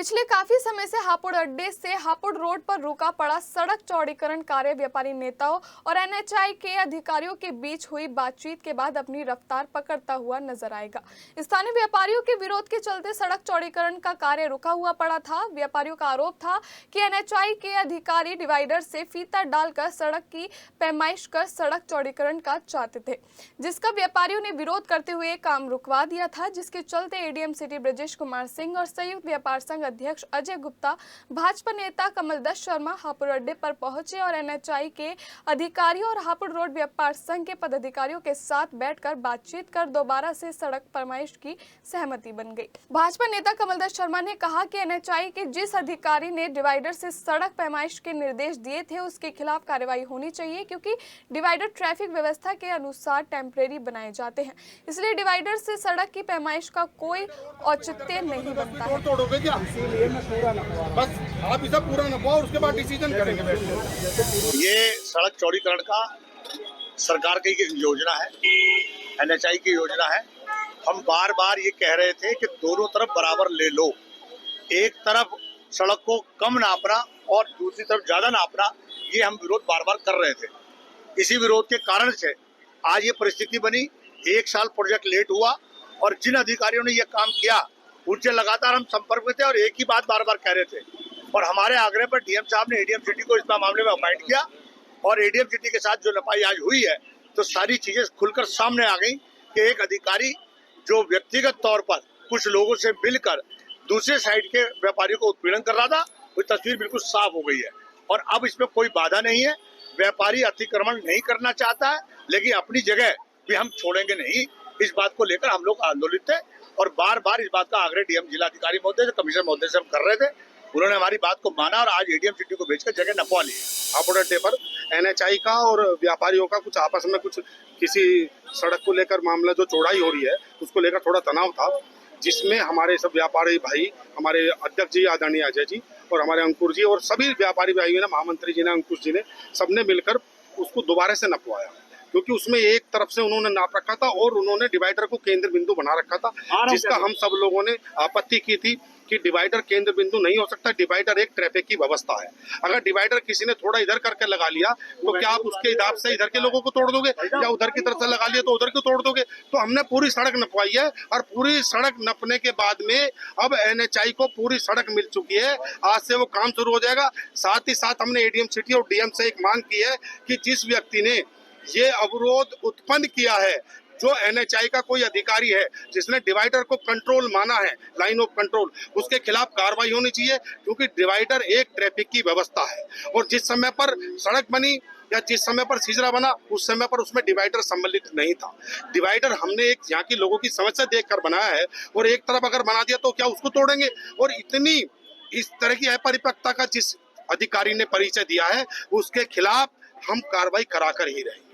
पिछले काफी समय से हापुड़ अड्डे से हापुड़ रोड पर रुका पड़ा सड़क चौड़ीकरण कार्य व्यापारी नेताओं और एनएचआई के अधिकारियों के बीच हुई बातचीत के बाद अपनी रफ्तार पकड़ता हुआ नजर आएगा। स्थानीय व्यापारियों के विरोध के चलते सड़क चौड़ीकरण का कार्य रुका हुआ पड़ा था। व्यापारियों का आरोप था कि एनएचआई के अधिकारी डिवाइडर से फीता डालकर सड़क की पैमाइश कर सड़क चौड़ीकरण का चाहते थे, जिसका व्यापारियों ने विरोध करते हुए काम रुकवा दिया था, जिसके चलते एडीएम सिटी ब्रजेश कुमार सिंह और संयुक्त व्यापार संघ अध्यक्ष अजय गुप्ता, भाजपा नेता कमलदस शर्मा हापुड़ अड्डे पर पहुंचे और एनएचआई के अधिकारियों और हापुड़ रोड व्यापार संघ के पदाधिकारियों के साथ बैठकर बातचीत कर दोबारा से सड़क पैमाइश की सहमति बन गई। भाजपा नेता कमलदस शर्मा ने कहा कि एनएचआई के जिस अधिकारी ने डिवाइडर से सड़क पैमाइश के निर्देश दिए थे उसके खिलाफ कार्रवाई होनी चाहिए, क्योंकि डिवाइडर ट्रैफिक व्यवस्था के अनुसार टेम्परेरी बनाए जाते हैं, इसलिए डिवाइडर से सड़क की पैमाइश का कोई औचित्य नहीं बनता है। बस आप इसे पूरा न पाओ, उसके बाद डिसीजन करेंगे बैठ के। ये सड़क चौड़ीकरण का सरकार की योजना है, एनएचआई की योजना है। हम बार बार ये कह रहे थे कि दोनों तरफ बराबर ले लो। एक तरफ सड़क को कम नापना और दूसरी तरफ ज्यादा नापना, ये हम विरोध बार बार कर रहे थे। इसी विरोध के कारण से आज ये परिस्थिति बनी। एक साल प्रोजेक्ट लेट हुआ और जिन अधिकारियों ने ये काम किया उनसे लगातार हम संपर्क में थे और एक ही बात बार बार कह रहे थे। और हमारे आग्रह पर डीएम साहब ने एडीएम सिटी को इस मामले में अपॉइंट किया और एडीएम सिटी के साथ जो नपाई आज हुई है तो सारी चीजें खुलकर सामने आ गई कि एक अधिकारी जो व्यक्तिगत तौर पर कुछ लोगों से मिलकर दूसरे साइड के व्यापारियों को उत्पीड़न कर रहा था, वो तस्वीर बिल्कुल साफ हो गई है। और अब इसमें कोई बाधा नहीं है। व्यापारी अतिक्रमण नहीं करना चाहता है, लेकिन अपनी जगह भी हम छोड़ेंगे नहीं। इस बात को लेकर हम लोग आंदोलित थे और बार बार इस बात का आग्रह डीएम जिलाधिकारी महोदय से, कमिश्नर महोदय से हम कर रहे थे। उन्होंने हमारी बात को माना और आज एडीएम सिटी को भेजकर जगह नपवा ली। हापुड़ अड्डे पर एनएचआई का और व्यापारियों का कुछ आपस में कुछ किसी सड़क को लेकर मामला जो चौड़ाई हो रही है उसको लेकर थोड़ा तनाव था, जिसमें हमारे सब व्यापारी भाई, हमारे अध्यक्ष जी आदरणीय अजय जी और हमारे अंकुर जी और सभी व्यापारी भाइयों ने, महामंत्री जी ने, अंकुश जी ने, सबने मिलकर उसको दोबारा से नपवाया, क्योंकि उसमें एक तरफ से उन्होंने नाप रखा था और उन्होंने डिवाइडर को केंद्र बिंदु बना रखा था, जिसका हम सब लोगों ने आपत्ति की थी कि डिवाइडर केंद्र बिंदु नहीं हो सकता। डिवाइडर एक ट्रैफिक की व्यवस्था है। अगर डिवाइडर किसी ने थोड़ा इधर करके लगा लिया तो क्या आप उसके हिसाब से इधर के लोगों को तोड़ दोगे, या उधर की तरफ से लगा लिया तो उधर को तोड़ दोगे? तो हमने पूरी सड़क नपवाई है और पूरी सड़क नपने के बाद में अब एनएचआई को पूरी सड़क मिल चुकी है। आज से वो काम शुरू हो जाएगा। साथ ही साथ हमने एडीएम सिटी और डीएम से एक मांग की है कि जिस व्यक्ति ने ये अवरोध उत्पन्न किया है, जो एनएचआई का कोई अधिकारी है जिसने डिवाइडर को कंट्रोल माना है, लाइन ऑफ कंट्रोल, उसके खिलाफ कार्रवाई होनी चाहिए, क्योंकि डिवाइडर एक ट्रैफिक की व्यवस्था है। और जिस समय पर सड़क बनी या जिस समय पर सिजरा बना उस समय पर उसमें डिवाइडर सम्मिलित नहीं था। डिवाइडर हमने एक यहाँ की लोगों की समस्या देखकर बनाया है और एक तरफ अगर बना दिया तो क्या उसको तोड़ेंगे? और इतनी इस तरह की अपरिपक्वता का जिस अधिकारी ने परिचय दिया है उसके खिलाफ हम कार्रवाई कराकर ही रहेंगे।